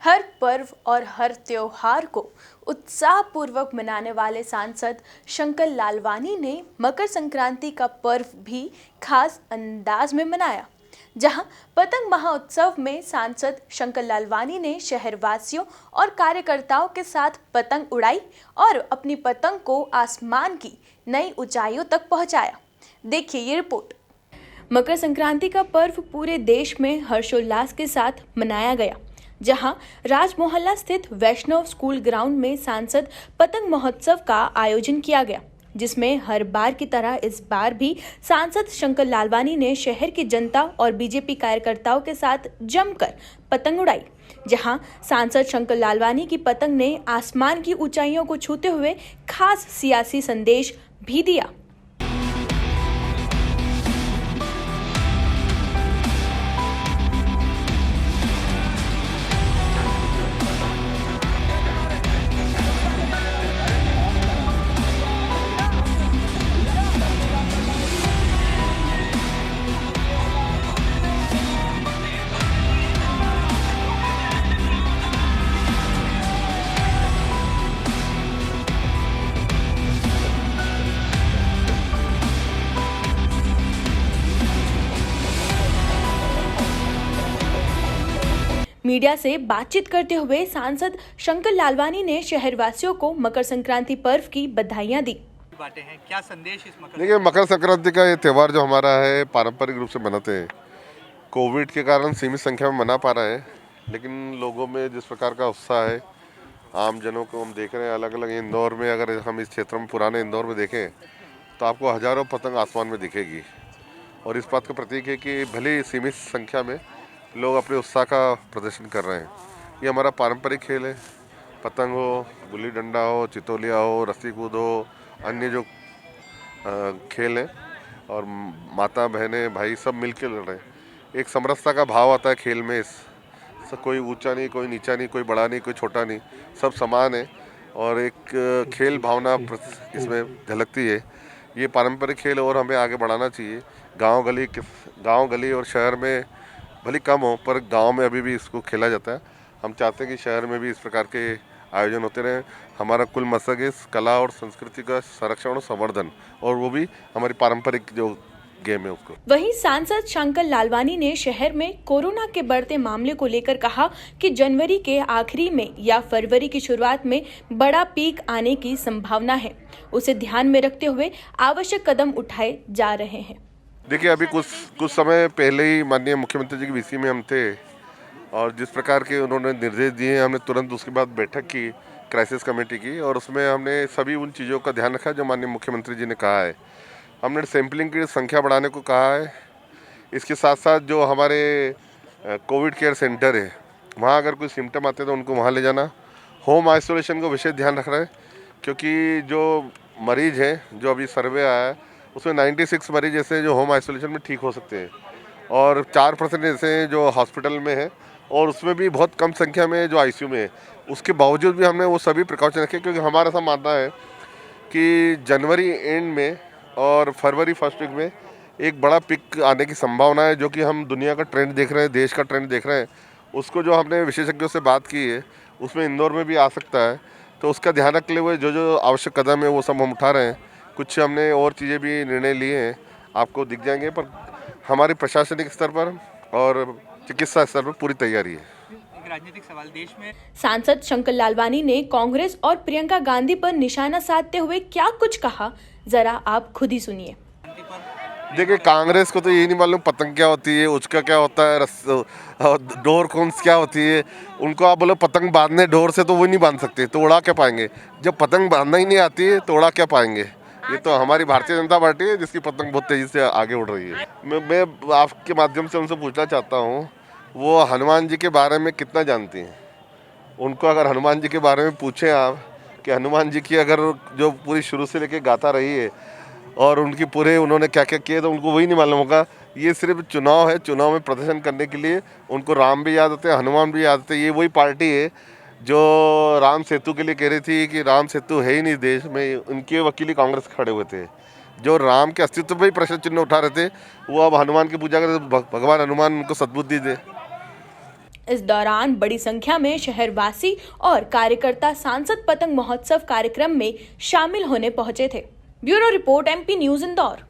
हर पर्व और हर त्योहार को उत्साहपूर्वक मनाने वाले सांसद शंकर लालवानी ने मकर संक्रांति का पर्व भी खास अंदाज में मनाया। जहां पतंग महोत्सव में सांसद शंकर लालवानी ने शहरवासियों और कार्यकर्ताओं के साथ पतंग उड़ाई और अपनी पतंग को आसमान की नई ऊंचाइयों तक पहुंचाया। देखिए ये रिपोर्ट। मकर संक्रांति का पर्व पूरे देश में हर्षोल्लास के साथ मनाया गया, जहां राजमोहल्ला स्थित वैष्णव स्कूल ग्राउंड में सांसद पतंग महोत्सव का आयोजन किया गया, जिसमें हर बार की तरह इस बार भी सांसद शंकर लालवानी ने शहर की जनता और बीजेपी कार्यकर्ताओं के साथ जमकर पतंग उड़ाई। जहां सांसद शंकर लालवानी की पतंग ने आसमान की ऊंचाइयों को छूते हुए खास सियासी संदेश भी दिया। मीडिया से बातचीत करते हुए सांसद शंकर लालवानी ने शहरवासियों को मकर संक्रांति पर्व की बधाइयां दी। बातें हैं, क्या संदेश इस मकर देखिए, मकर संक्रांति का ये त्यौहार जो हमारा है पारंपरिक रूप से मनाते हैं। कोविड के कारण सीमित संख्या में मना पा रहे हैं, लेकिन लोगों में जिस प्रकार का उत्साह है, आम जनों को हम देख रहे हैं। अलग अलग इंदौर में, अगर हम इस क्षेत्र में पुराने इंदौर में देखें तो आपको हजारों पतंग आसमान में दिखेगी, और इस बात का प्रतीक है कि भले ही सीमित संख्या में लोग अपने उत्साह का प्रदर्शन कर रहे हैं। ये हमारा पारंपरिक खेल है। पतंग हो, गुल्ली डंडा हो, चितौलिया हो, रस्सी कूद हो, अन्य जो खेल हैं, और माता बहनें भाई सब मिलकर लड़ रहे हैं। एक समरसता का भाव आता है खेल में। कोई ऊंचा नहीं, कोई नीचा नहीं, कोई बड़ा नहीं, कोई छोटा नहीं, सब समान है, और एक खेल भावना इसमें झलकती है। ये पारंपरिक खेल और हमें आगे बढ़ाना चाहिए। गांव गली और शहर में भले कम हो, पर गांव में अभी भी इसको खेला जाता है। हम चाहते हैं कि शहर में भी इस प्रकार के आयोजन होते रहे। हमारा कुल मकसद है कला और संस्कृति का संरक्षण और संवर्धन, और वो भी हमारी पारंपरिक जो गेम है उसको। वहीं सांसद शंकर लालवानी ने शहर में कोरोना के बढ़ते मामले को लेकर कहा कि जनवरी के आखिरी में या फरवरी की शुरुआत में बड़ा पीक आने की संभावना है। उसे ध्यान में रखते हुए आवश्यक कदम उठाए जा रहे हैं। देखिए, अभी कुछ समय पहले ही माननीय मुख्यमंत्री जी की वीसी में हम थे, और जिस प्रकार के उन्होंने निर्देश दिए, हमने तुरंत उसके बाद बैठक की क्राइसिस कमेटी की, और उसमें हमने सभी उन चीज़ों का ध्यान रखा जो माननीय मुख्यमंत्री जी ने कहा है। हमने सैंपलिंग की संख्या बढ़ाने को कहा है। इसके साथ साथ जो हमारे कोविड केयर सेंटर है, वहाँ अगर कोई सिम्टम आते हैं तो उनको वहाँ ले जाना। होम आइसोलेशन को विशेष ध्यान रख रहे हैं, क्योंकि जो मरीज हैं, जो अभी सर्वे आया है उसमें 96 मरीज ऐसे जो होम आइसोलेशन में ठीक हो सकते हैं, और 4% ऐसे जो हॉस्पिटल में है, और उसमें भी बहुत कम संख्या में जो आईसीयू में है। उसके बावजूद भी हमने वो सभी प्रिकॉशन रखे, क्योंकि हमारा ऐसा मानना है कि जनवरी एंड में और फरवरी फर्स्ट वीक में एक बड़ा पिक आने की संभावना है, जो कि हम दुनिया का ट्रेंड देख रहे हैं, देश का ट्रेंड देख रहे हैं। उसको जो हमने विशेषज्ञों से बात की है, उसमें इंदौर में भी आ सकता है, तो उसका ध्यान रखते हुए जो आवश्यक कदम है वो सब हम उठा रहे हैं। कुछ हमने और चीज़ें भी निर्णय लिए हैं, आपको दिख जाएंगे, पर हमारी प्रशासनिक स्तर पर और चिकित्सा स्तर पर पूरी तैयारी है। एक राजनीतिक सवाल, देश में सांसद शंकर लालवानी ने कांग्रेस और प्रियंका गांधी पर निशाना साधते हुए क्या कुछ कहा, जरा आप खुद ही सुनिए। देखिए, कांग्रेस को तो यही नहीं मालूम पतंग क्या होती है, उचका क्या होता है, डोर कौन्स क्या होती है। उनको आप बोलो पतंग बांधने डोर से, तो वो नहीं बांध सकते, तो उड़ा क्या पाएंगे। जब पतंग बांधना ही नहीं आती है तो उड़ा क्या पाएंगे। ये तो हमारी भारतीय जनता पार्टी है जिसकी पतंग बहुत तेजी से आगे उड़ रही है। मैं आपके माध्यम से उनसे पूछना चाहता हूँ, वो हनुमान जी के बारे में कितना जानती हैं। उनको अगर हनुमान जी के बारे में पूछें आप कि हनुमान जी की अगर जो पूरी शुरू से लेके गाथा रही है और उनकी पूरे उन्होंने क्या क्या किए, तो उनको वही नहीं मालूम होगा। ये सिर्फ चुनाव है, चुनाव में प्रदर्शन करने के लिए उनको राम भी याद होते हैं, हनुमान भी याद होते हैं। ये वही पार्टी है जो राम सेतु के लिए कह रही थी कि राम सेतु है ही नहीं देश में, उनके वकील कांग्रेस खड़े हुए थे। जो राम के अस्तित्व पर ही प्रश्न चिन्ह उठा रहे थे, वो अब हनुमान की पूजा करते, भगवान हनुमान उनको सद्बुद्धि दे। इस दौरान बड़ी संख्या में शहरवासी और कार्यकर्ता सांसद पतंग महोत्सव कार्यक्रम में शामिल होने पहुंचे थे। Bureau report, MP news, Indore.